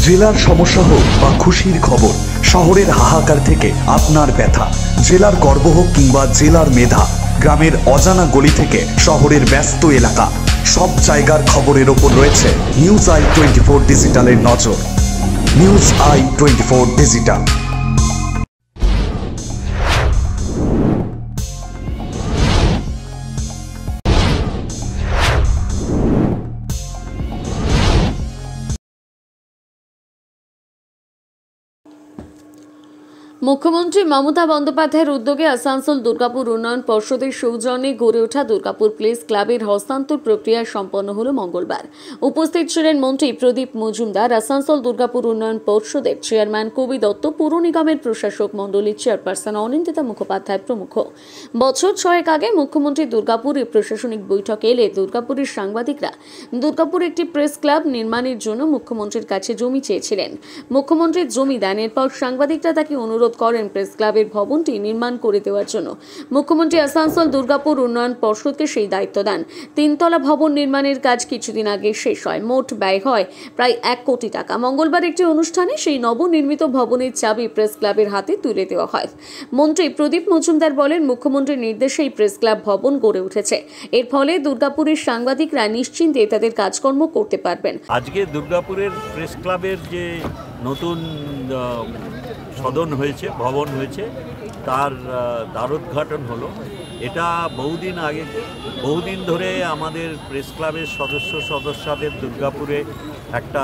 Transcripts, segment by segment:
জেলার সমস্যা হোক বা খুশির খবর, শহরের হাহাকার থেকে আপনার ব্যথা, জেলার গর্ব হোক কিংবা জেলার মেধা, গ্রামের অজানা গলি থেকে শহরের ব্যস্ত এলাকা, সব জায়গার খবরের ওপর রয়েছে নিউজ আই 24 ডিজিটালের নজর। News I 24 digital. মুখ্যমন্ত্রী মমতা বন্দ্যোপাধ্যায়ের উদ্যোগে আসানসোল দুর্গাপুর উন্নয়ন পর্ষদের সৌজন্যে গড়ে ওঠা দুর্গাপুর প্লেস ক্লাবের হস্তান্তর প্রক্রিয়া সম্পন্ন হল মঙ্গলবার। উপস্থিত ছিলেন মন্ত্রী প্রদীপ মজুমদার, আসানসোল দুর্গাপুর উন্নয়ন পর্ষদের চেয়ারম্যান কবি দত্ত, পুর নিগমের প্রশাসক মণ্ডলীর চেয়ারপারসন অনিন্দিতা মুখোপাধ্যায় প্রমুখ। বছর 6 আগে মুখ্যমন্ত্রী দুর্গাপুরে প্রশাসনিক বৈঠকে এলে দুর্গাপুরের সাংবাদিকরা দুর্গাপুর একটি প্রেস ক্লাব নির্মাণের জন্য মুখ্যমন্ত্রীর কাছে জমি চেয়েছিলেন। মুখ্যমন্ত্রীর জমি দেন, এরপর সাংবাদিকরা তাকে অনুরোধ করেন প্রেস ক্লাবের ভবনটি নির্মাণ করে দেওয়ার জন্য। মুখ্যমন্ত্রী আসানসোল দুর্গাপুর উন্নয়ন পর্ষদকে সেই দায়িত্ব দেন। 3 তলা ভবন নির্মাণের কাজ কিছুদিন আগে শেষ হয়। মোট ব্যয় হয় প্রায় 1 কোটি টাকা। মঙ্গলবার একটি অনুষ্ঠানে সেই নবনির্মিত ভবনের চাবি প্রেস ক্লাবের হাতে তুলে দেওয়া হয়। মন্ত্রী প্রদীপ মজুমদার বলেন, মুখ্যমন্ত্রীর নির্দেশেই প্রেস ক্লাব ভবন গড়ে উঠেছে। এর ফলে দুর্গাপুরের সাংবাদিকরা নিশ্চিন্তে তাদের কাজকর্ম করতে পারবেন। আজকে দুর্গাপুরের প্রেস ক্লাবের যে নতুন সদন হয়েছে, ভবন হয়েছে, তার দ্বারোদ্ঘাটন হলো। এটা বহুদিন ধরে আমাদের প্রেস ক্লাবের সদস্যদের দুর্গাপুরে একটা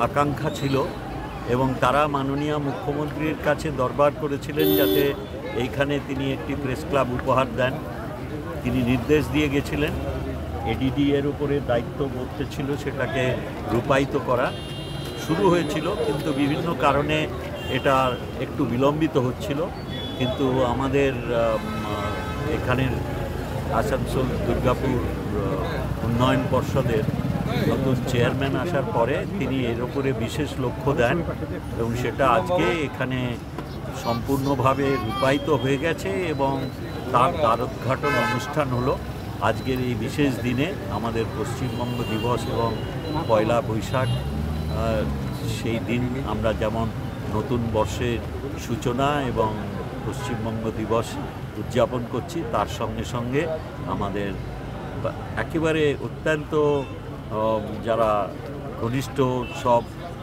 আকাঙ্ক্ষা ছিল এবং তারা মাননীয় মুখ্যমন্ত্রীর কাছে দরবার করেছিলেন যাতে এইখানে তিনি একটি প্রেস ক্লাব উপহার দেন। তিনি নির্দেশ দিয়ে গেছিলেন, এডিডি এর উপরে দায়িত্ব ছিল সেটাকে রূপায়িত করা। শুরু হয়েছিল, কিন্তু বিভিন্ন কারণে এটা একটু বিলম্বিত হচ্ছিল। কিন্তু আমাদের এখানের আসানসোল দুর্গাপুর উন্নয়ন পর্ষদের নতুন চেয়ারম্যান আসার পরে তিনি এর উপরে বিশেষ লক্ষ্য দেন এবং সেটা আজকে এখানে সম্পূর্ণভাবে রূপায়িত হয়ে গেছে এবং তার দ্বারোদ্ঘাটন অনুষ্ঠান হলো আজকের এই বিশেষ দিনে। আমাদের পশ্চিমবঙ্গ দিবস এবং পয়লা বৈশাখ, সেই দিন আমরা যেমন নতুন বর্ষের সূচনা এবং পশ্চিমবঙ্গ দিবস উদযাপন করছি, তার সঙ্গে সঙ্গে আমাদের একেবারে অত্যন্ত যারা ঘনিষ্ঠ সব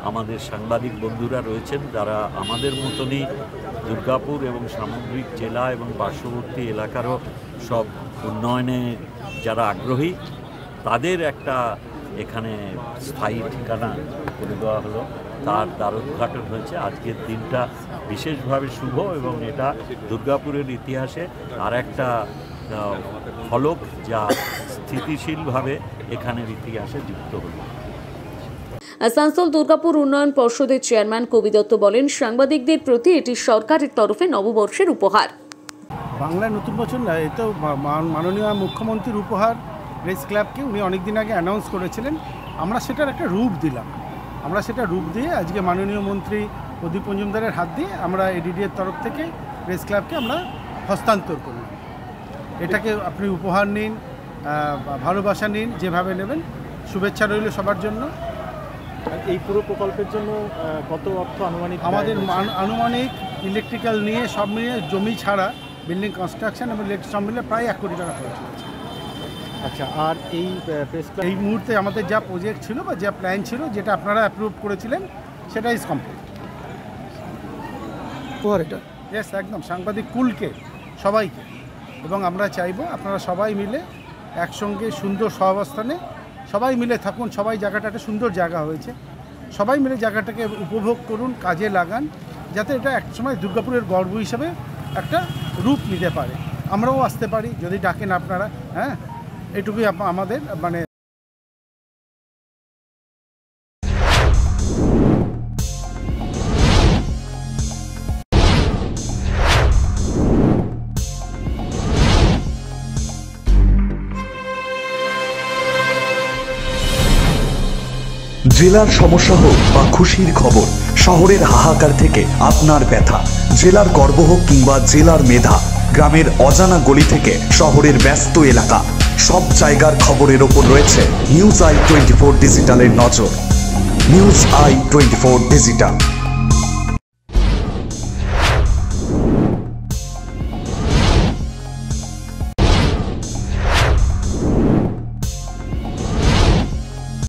আমাদের সাংবাদিক বন্ধুরা রয়েছেন, যারা আমাদের মতনই দুর্গাপুর এবং সামগ্রিক জেলা এবং পার্শ্ববর্তী এলাকারও সব উন্নয়নে যারা আগ্রহী, তাদের একটা এখানে স্থায়ী ঠিকানা করে দেওয়া হলো। তার দ্বারোদ্ঘাটন হয়েছে। আজকের দিনটা বিশেষভাবে শুভ এবং এটা দুর্গাপুরের ইতিহাসে আর একটা ফলক যা স্থিতিশীলভাবে এখানের ইতিহাসে যুক্ত হলো। আসানসোল দুর্গাপুর উন্নয়ন পর্ষদের চেয়ারম্যান কবি দত্ত বলেন, সাংবাদিকদের প্রতি এটি সরকারের তরফে নববর্ষের উপহার। বাংলার নতুন বছর না, এ তো মাননীয় মুখ্যমন্ত্রীর উপহার প্রেস ক্লাবকে। উনি অনেকদিন আগে অ্যানাউন্স করেছিলেন, আমরা সেটার একটা রূপ দিলাম। আমরা সেটা রূপ দিয়ে আজকে মাননীয় মন্ত্রী প্রদীপ মজুমদারের হাত দিয়ে আমরা এডিডিএর তরফ থেকে প্রেস ক্লাবকে আমরা হস্তান্তর করলাম। এটাকে আপনি উপহার নিন, ভালোবাসা নিন, যেভাবে নেবেন। শুভেচ্ছা রইল সবার জন্য। এই পুরো প্রকল্পের জন্য কত অর্থ আনুমানিক? আমাদের আনুমানিক ইলেকট্রিক্যাল নিয়ে সব মিলিয়ে, জমি ছাড়া বিল্ডিং কনস্ট্রাকশন এবং ইলেকট্রিক সব মিলিয়ে প্রায় 1 কোটি টাকা খরচ হয়েছে। আচ্ছা, আর এই প্রেস ক্লাব এই মুহূর্তে আমাদের যা প্রজেক্ট ছিল বা যা প্ল্যান ছিল, যেটা আপনারা অ্যাপ্রুভ করেছিলেন, সেটা ইজ কমপ্লিট। এটা ইয়েস, একদম সাংবাদিক কুলকে সবাইকে। এবং আমরা চাইবো আপনারা সবাই মিলে একসঙ্গে সুন্দর সহাবস্থানে সবাই মিলে থাকুন। সবাই জায়গাটা একটা সুন্দর জায়গা হয়েছে, সবাই মিলে জায়গাটাকে উপভোগ করুন, কাজে লাগান, যাতে এটা একসময় দুর্গাপুরের গর্ব হিসেবে একটা রূপ নিতে পারে। আমরাও আসতে পারি যদি ডাকেন আপনারা। হ্যাঁ, এটুকুই আমাদের মানে। জেলার সমস্যা হোক বা খুশির খবর, শহরের হাহাকার থেকে আপনার ব্যথা, জেলার গর্ব হোক কিংবা জেলার মেধা, গ্রামের অজানা গলি থেকে শহরের ব্যস্ত এলাকা, সব জায়গার খবরের ওপর রয়েছে নিউজ আই 24 ডিজিটালের নজর। News I 24 digital.